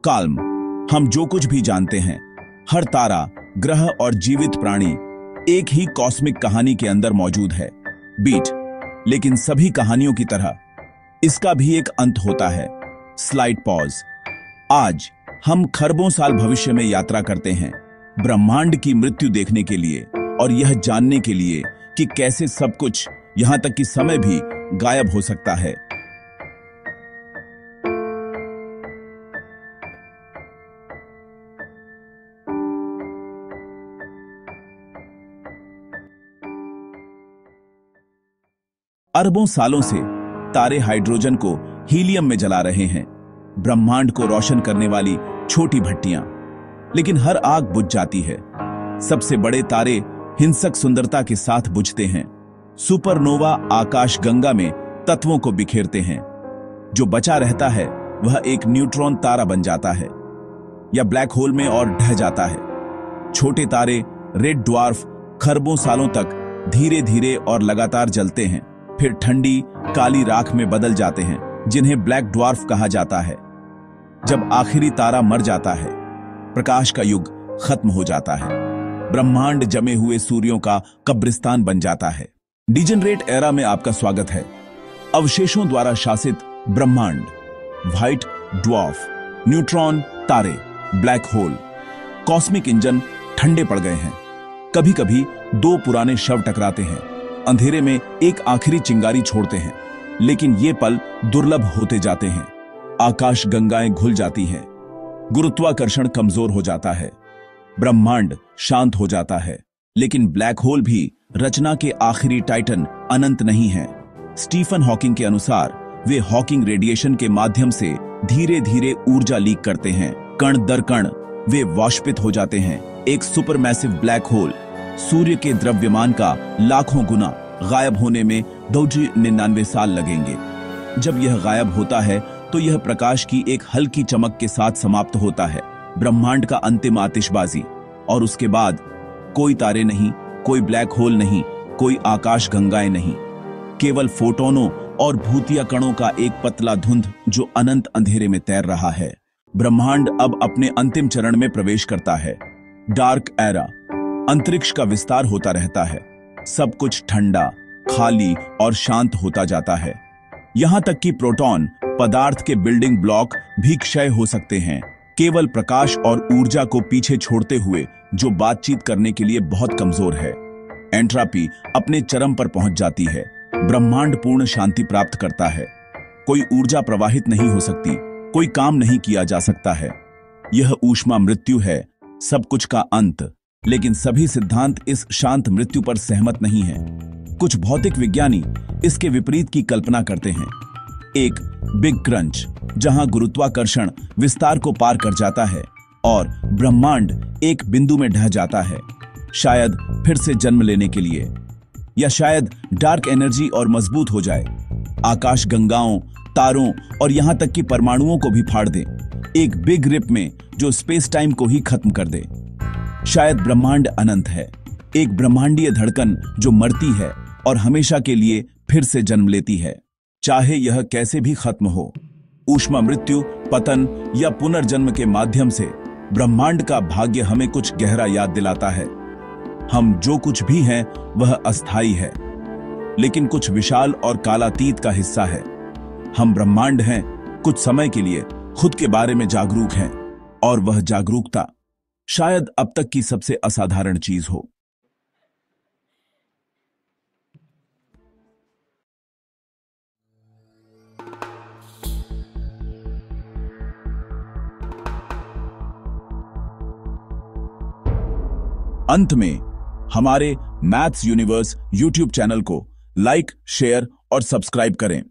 Calm, हम जो कुछ भी जानते हैं, हर तारा, ग्रह और जीवित प्राणी एक ही कॉस्मिक कहानी के अंदर मौजूद है। बीट, लेकिन सभी कहानियों की तरह इसका भी एक अंत होता है। Slide pause. आज हम खरबों साल भविष्य में यात्रा करते हैं, ब्रह्मांड की मृत्यु देखने के लिए और यह जानने के लिए कि कैसे सब कुछ, यहां तक कि समय भी गायब हो सकता है। अरबों सालों से तारे हाइड्रोजन को हीलियम में जला रहे हैं, ब्रह्मांड को रोशन करने वाली छोटी भट्टियां, लेकिन हर आग बुझ जाती है। सबसे बड़े तारे हिंसक सुंदरता के साथ बुझते हैं। सुपरनोवा आकाश गंगा में तत्वों को बिखेरते हैं। जो बचा रहता है वह एक न्यूट्रॉन तारा बन जाता है या ब्लैक होल में और ढह जाता है। छोटे तारे रेड ड्वार्फ खरबों सालों तक धीरे धीरे और लगातार जलते हैं, फिर ठंडी काली राख में बदल जाते हैं, जिन्हें ब्लैक ड्वार्फ कहा जाता है। जब आखिरी तारा मर जाता है, प्रकाश का युग खत्म हो जाता है। ब्रह्मांड जमे हुए सूर्यों का कब्रिस्तान बन जाता है। डिजेनरेट एरा में आपका स्वागत है। अवशेषों द्वारा शासित ब्रह्मांड, व्हाइट ड्वार्फ, न्यूट्रॉन तारे, ब्लैक होल, कॉस्मिक इंजन ठंडे पड़ गए हैं। कभी कभी दो पुराने शव टकराते हैं, अंधेरे में एक आखिरी चिंगारी छोड़ते हैं, लेकिन ये पल दुर्लभ होते जाते हैं। आकाश गंगाएं घुल जाती हैं, गुरुत्वाकर्षण कमजोर हो जाता है, ब्रह्मांड शांत हो जाता है। लेकिन ब्लैक होल भी रचना के आखिरी टाइटन अनंत नहीं है। स्टीफन हॉकिंग के अनुसार वे हॉकिंग रेडिएशन के माध्यम से धीरे धीरे ऊर्जा लीक करते हैं। कण दर कण वे वाष्पित हो जाते हैं। एक सुपरमैसिव ब्लैक होल सूर्य के द्रव्यमान का लाखों गुना गायब होने में 299 साल लगेंगे। जब यह गायब होता है तो यह प्रकाश की एक हल्की चमक के साथ समाप्त होता है। ब्रह्मांड का अंतिम आतिशबाजी। और उसके बाद कोई तारे नहीं, कोई ब्लैक होल नहीं, कोई आकाश गंगाएं नहीं, केवल फोटोनों और भूतिया कणों का एक पतला धुंध जो अनंत अंधेरे में तैर रहा है। ब्रह्मांड अब अपने अंतिम चरण में प्रवेश करता है। Dark era. अंतरिक्ष का विस्तार होता रहता है। सब कुछ ठंडा, खाली और शांत होता जाता है। यहां तक कि प्रोटॉन, पदार्थ के बिल्डिंग ब्लॉक भी क्षय हो सकते हैं, केवल प्रकाश और ऊर्जा को पीछे छोड़ते हुए, जो बातचीत करने के लिए बहुत कमजोर है। एंट्रापी अपने चरम पर पहुंच जाती है। ब्रह्मांड पूर्ण शांति प्राप्त करता है। कोई ऊर्जा प्रवाहित नहीं हो सकती, कोई काम नहीं किया जा सकता है। यह ऊष्मा मृत्यु है, सब कुछ का अंत। लेकिन सभी सिद्धांत इस शांत मृत्यु पर सहमत नहीं हैं। कुछ भौतिक विज्ञानी इसके विपरीत की कल्पना करते हैं। एक बिग क्रंच, जहां गुरुत्वाकर्षण विस्तार को पार कर जाता है और ब्रह्मांड एक बिंदु में ढह जाता है, शायद फिर से जन्म लेने के लिए, या शायद डार्क एनर्जी और मजबूत हो जाए, आकाश गंगाओं, तारों और यहां तक कि परमाणुओं को भी फाड़ दे, एक बिग रिप में जो स्पेस टाइम को ही खत्म कर दे। शायद ब्रह्मांड अनंत है, एक ब्रह्मांडीय धड़कन जो मरती है और हमेशा के लिए फिर से जन्म लेती है, चाहे यह कैसे भी खत्म हो। ऊष्मा मृत्यु, पतन या पुनर्जन्म के माध्यम से ब्रह्मांड का भाग्य हमें कुछ गहरा याद दिलाता है। हम जो कुछ भी हैं वह अस्थायी है, लेकिन कुछ विशाल और कालातीत का हिस्सा है। हम ब्रह्मांड हैं, कुछ समय के लिए खुद के बारे में जागरूक हैं, और वह जागरूकता शायद अब तक की सबसे असाधारण चीज हो। अंत में हमारे मैथ्स यूनिवर्स यूट्यूब चैनल को लाइक, शेयर और सब्सक्राइब करें।